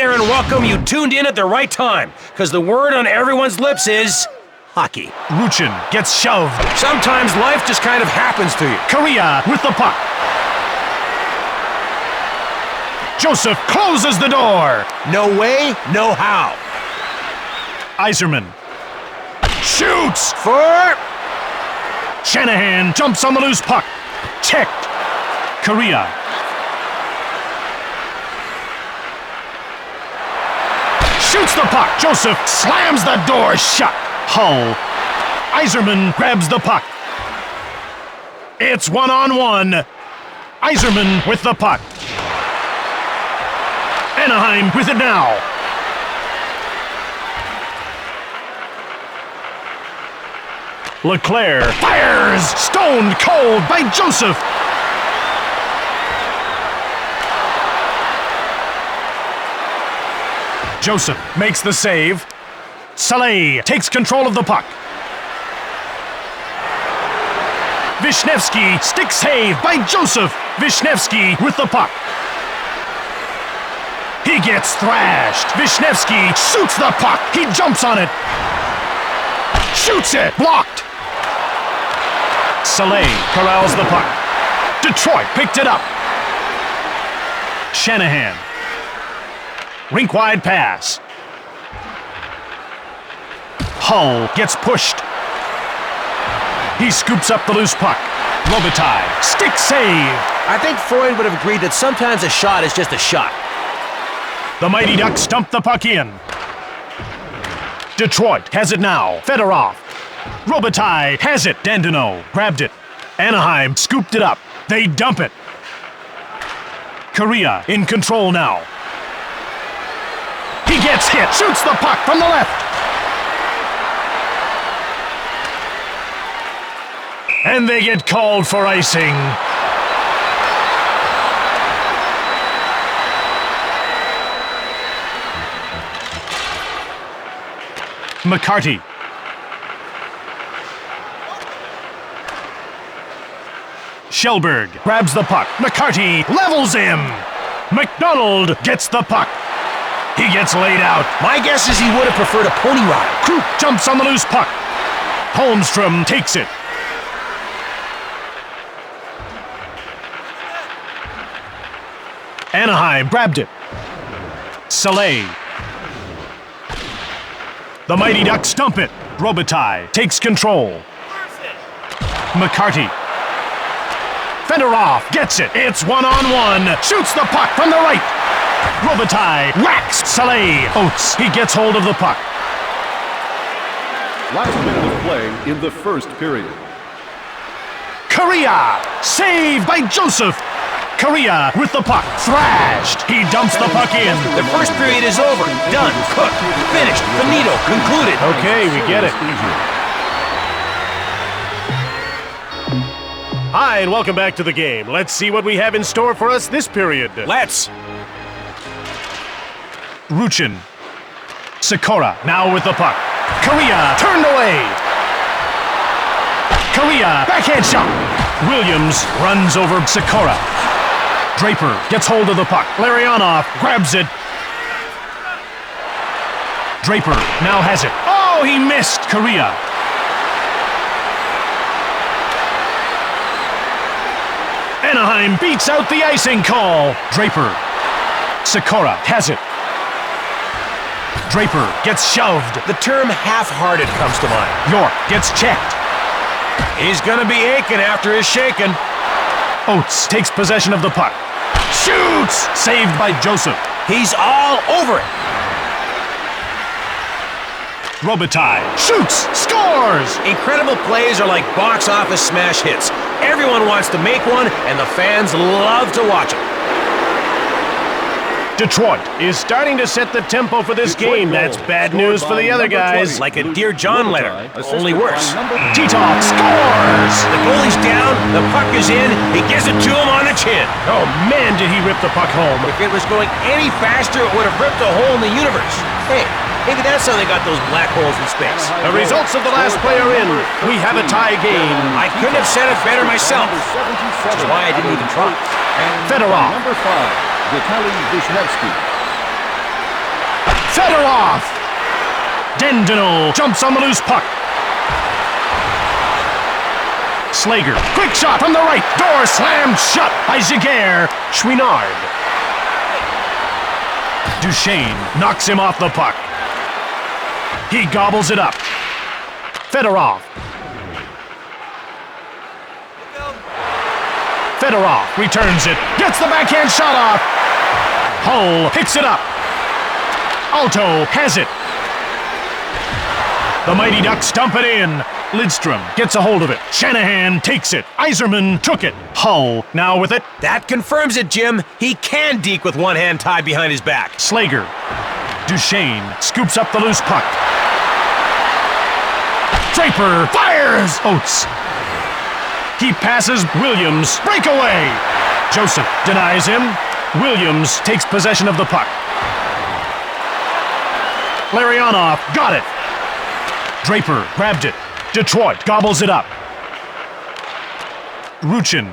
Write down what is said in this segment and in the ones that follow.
there and welcome. You tuned in at the right time, because the word on everyone's lips is hockey. Ruchin gets shoved. Sometimes life just kind of happens to you. Korea with the puck. Joseph closes the door. No way, no how. Iserman shoots. For Shanahan jumps on the loose puck. Checked. Korea. Shoots the puck. Joseph slams the door shut. Hull. Iserman grabs the puck. It's 1-on-1. Iserman with the puck. Anaheim with it now. Leclerc fires. Stoned cold by Joseph. Joseph makes the save. Saleh takes control of the puck. Vishnevsky stick save by Joseph. Vishnevsky with the puck. He gets thrashed. Vishnevsky shoots the puck. He jumps on it. Shoots it. Blocked. Saleh corrals the puck. Detroit picked it up. Shanahan. Rink-wide pass. Hull gets pushed. He scoops up the loose puck. Robitaille, stick save. I think Freud would have agreed that sometimes a shot is just a shot. The Mighty Ducks dump the puck in. Detroit has it now. Fedorov. Robitaille has it. Dandino grabbed it. Anaheim scooped it up. They dump it. Korea in control now. He gets hit. Shoots the puck from the left. And they get called for icing. McCarty. Shellberg grabs the puck. McCarty levels him. McDonald gets the puck. He gets laid out. My guess is he would have preferred a pony ride. Kruk jumps on the loose puck. Holmstrom takes it. Anaheim grabbed it. Saleh. The Mighty Ducks dump it. Robitaille takes control. McCarty. Fedorov gets it. It's 1-on-1. Shoots the puck from the right. Robitaille whacks Saleh. Oates. He gets hold of the puck. Last minute of play in the first period. Korea. Saved by Joseph. Korea with the puck. Thrashed. He dumps the puck in. The first period is over. Done. Cooked. Finished. Finito. Concluded. Okay, we get it. Hi, and welcome back to the game. Let's see what we have in store for us this period. Let's. Ruchin. Sikora now with the puck. Korea turned away. Korea backhand shot. Williams runs over Sikora. Draper gets hold of the puck. Larionov grabs it. Draper now has it. Oh, he missed. Korea. Anaheim beats out the icing call. Draper. Sikora has it. Draper gets shoved. The term half-hearted comes to mind. York gets checked. He's gonna be aching after his shaking. Oates takes possession of the puck. Shoots! Saved by Joseph. He's all over it. Robitaille shoots! Scores! Incredible plays are like box office smash hits. Everyone wants to make one, and the fans love to watch it. Detroit is starting to set the tempo for this game. That's bad news for the other guys. Like a Dear John letter, only worse. Titov scores! The goalie's down, the puck is in, he gives it to him on the chin. Oh man, did he rip the puck home. If it was going any faster, it would have ripped a hole in the universe. Hey, maybe that's how they got those black holes in space. The results of the last player in. We have a tie game. I couldn't have said it better myself, which is why I didn't even try. Fedorov. Number 5, Vitaly Vishnevsky. Fedorov! Dendino jumps on the loose puck. Slager, quick shot from the right. Door slammed shut by Giguère. Chouinard. Duchesne knocks him off the puck. He gobbles it up. Fedorov. Fedorov returns it. Gets the backhand shot off. Hull picks it up. Alto has it. The Mighty Ducks dump it in. Lidstrom gets a hold of it. Shanahan takes it. Yzerman took it. Hull now with it. That confirms it, Jim. He can deke with one hand tied behind his back. Slager. Duchesne scoops up the loose puck. Draper fires! Oates. He passes Williams. Breakaway! Joseph denies him. Williams takes possession of the puck. Larionov got it. Draper grabbed it. Detroit gobbles it up. Ruchin.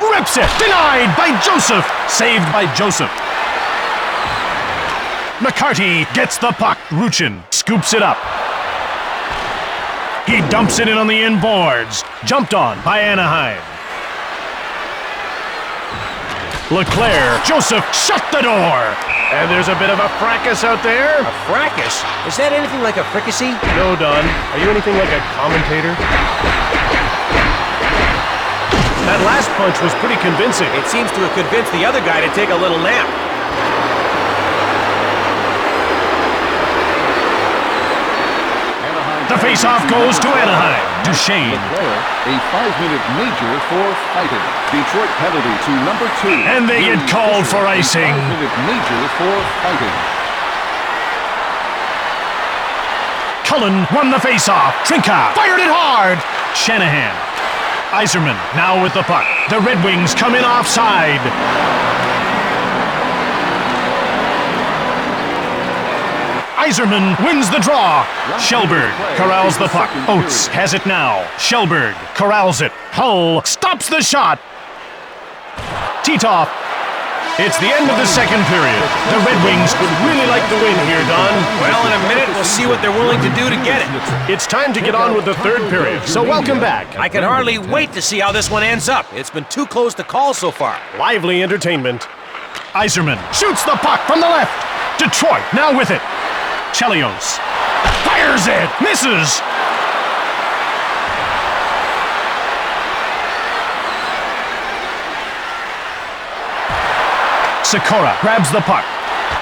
Rips it! Denied by Joseph! Saved by Joseph. McCarty gets the puck. Ruchin scoops it up. He dumps it in on the inboards. Jumped on by Anaheim. Leclerc. Joseph shut the door. And there's a bit of a fracas out there. A fracas? Is that anything like a fricassee? No, Don. Are you anything like a commentator? That last punch was pretty convincing. It seems to have convinced the other guy to take a little nap. The face-off goes to Anaheim. Duchesne. A 5-minute major for fighting. Detroit penalty to number 2. And they get called for icing. 5-minute major for fighting. Cullen won the face-off. Trinka fired it hard. Shanahan. Yzerman now with the puck. The Red Wings come in offside. Yzerman wins the draw. Shellberg corrals the puck. Oates has it now. Shellberg corrals it. Hull stops the shot. Titov. It's the end of the second period. The Red Wings would really like to win here, Don. Well, in a minute, we'll see what they're willing to do to get it. It's time to get on with the third period, so welcome back. I can hardly wait to see how this one ends up. It's been too close to call so far. Lively entertainment. Yzerman shoots the puck from the left. Detroit now with it. Chelios fires it, misses. Sikora grabs the puck.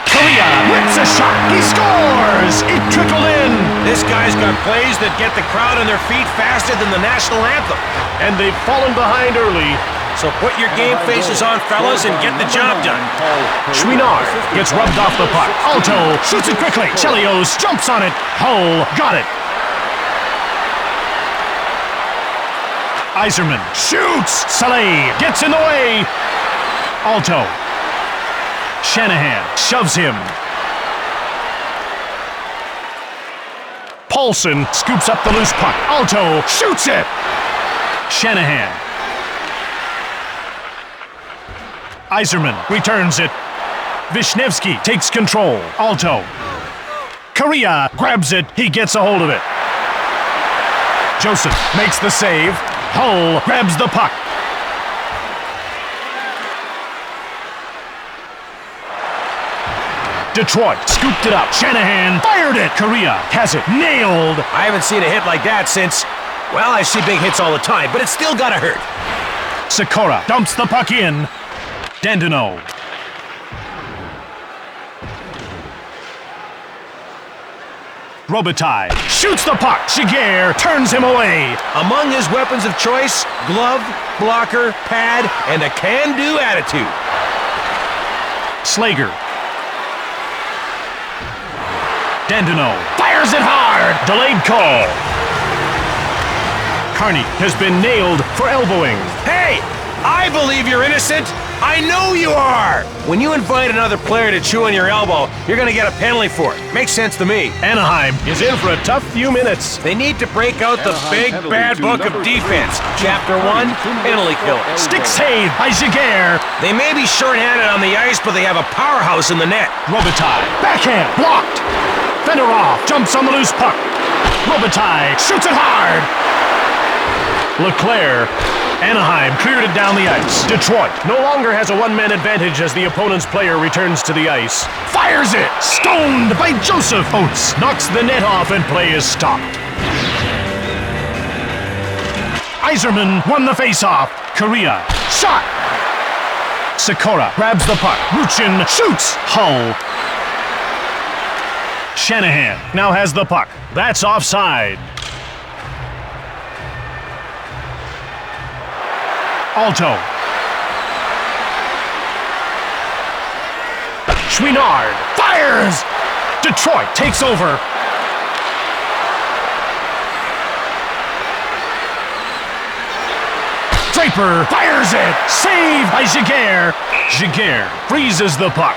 Korea whips a shot. He scores. It trickled in. This guy's got plays that get the crowd on their feet faster than the national anthem. And they've fallen behind early. So put your game faces on, fellas, and get the job done. Chouinard gets rubbed off the puck. Alto shoots it quickly. Chelios jumps on it. Hull got it. Yzerman shoots. Saleh gets in the way. Alto. Shanahan shoves him. Paulson scoops up the loose puck. Alto shoots it. Shanahan. Yzerman returns it. Vishnevsky takes control. Alto. Korea grabs it. He gets a hold of it. Joseph makes the save. Hull grabs the puck. Detroit scooped it up. Shanahan fired it. Korea has it. Nailed. I haven't seen a hit like that since... Well, I see big hits all the time, but it's still gotta hurt. Sikora dumps the puck in. Dendino. Robitaille shoots the puck. Giguère turns him away. Among his weapons of choice, glove, blocker, pad, and a can-do attitude. Slager. Dendino fires it hard. Delayed call. Carney has been nailed for elbowing. Hey, I believe you're innocent. I know you are! When you invite another player to chew on your elbow, you're gonna get a penalty for it. Makes sense to me. Anaheim is in for a tough few minutes. They need to break out the Anaheim big penalty bad to book of number defense. 3. Chapter 1, penalty killer. Stick save by Jaguar. They may be short-handed on the ice, but they have a powerhouse in the net. Robitaille, backhand, blocked. Fedorov jumps on the loose puck. Robitaille shoots it hard. Leclerc. Anaheim cleared it down the ice. Detroit no longer has a one-man advantage as the opponent's player returns to the ice. Fires it! Stoned by Joseph. Oates knocks the net off and play is stopped. Yzerman won the face-off. Korea. Shot! Sikora grabs the puck. Ruchin shoots. Hull. Shanahan now has the puck. That's offside. Alto. Chouinard fires! Detroit takes over. Draper fires it! Saved by Jaguar. Jaguar freezes the puck.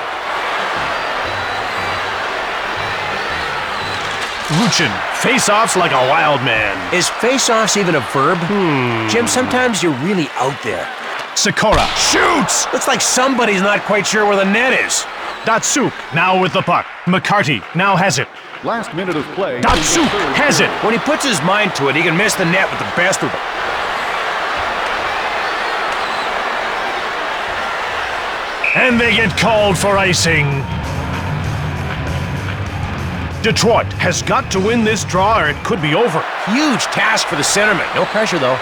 Ruchin face-offs like a wild man. Is face-offs even a verb? Jim, sometimes you're really out there. Sikora shoots! Looks like somebody's not quite sure where the net is. Datsuk now with the puck. McCarty now has it. Last minute of play. Datsuk has it. When he puts his mind to it, he can miss the net with the best of them. And they get called for icing. Detroit has got to win this draw or it could be over. Huge task for the centerman. No pressure, though.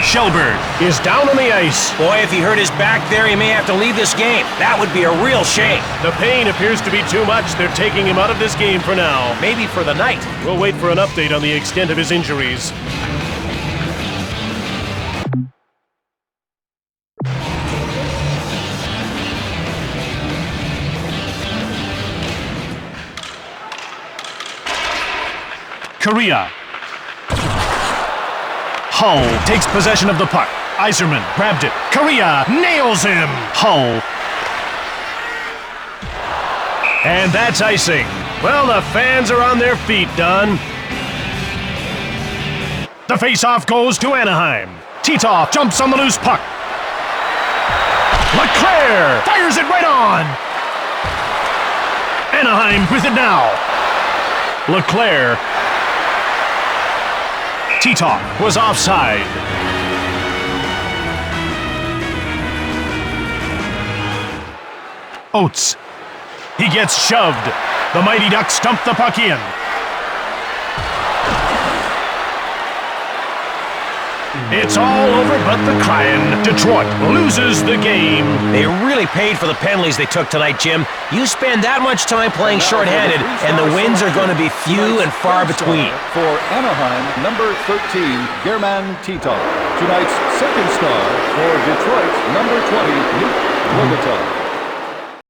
Shelburne is down on the ice. Boy, if he hurt his back there, he may have to leave this game. That would be a real shame. The pain appears to be too much. They're taking him out of this game for now. Maybe for the night. We'll wait for an update on the extent of his injuries. Korea. Hull takes possession of the puck. Yzerman grabbed it. Korea nails him. Hull. And that's icing. Well, the fans are on their feet, Dunn. The face-off goes to Anaheim. Titov jumps on the loose puck. Leclerc fires it right on. Anaheim with it now. Leclerc. Titov was offside. Oates. He gets shoved. The Mighty Ducks dump the puck in. It's all over but the crying. Detroit loses the game. They really paid for the penalties they took tonight, Jim. You spend that much time playing shorthanded, and the wins are going to be few and far between. For Anaheim, number 13, German Titov. Tonight's second star for Detroit, number 20, Nick Robitaille.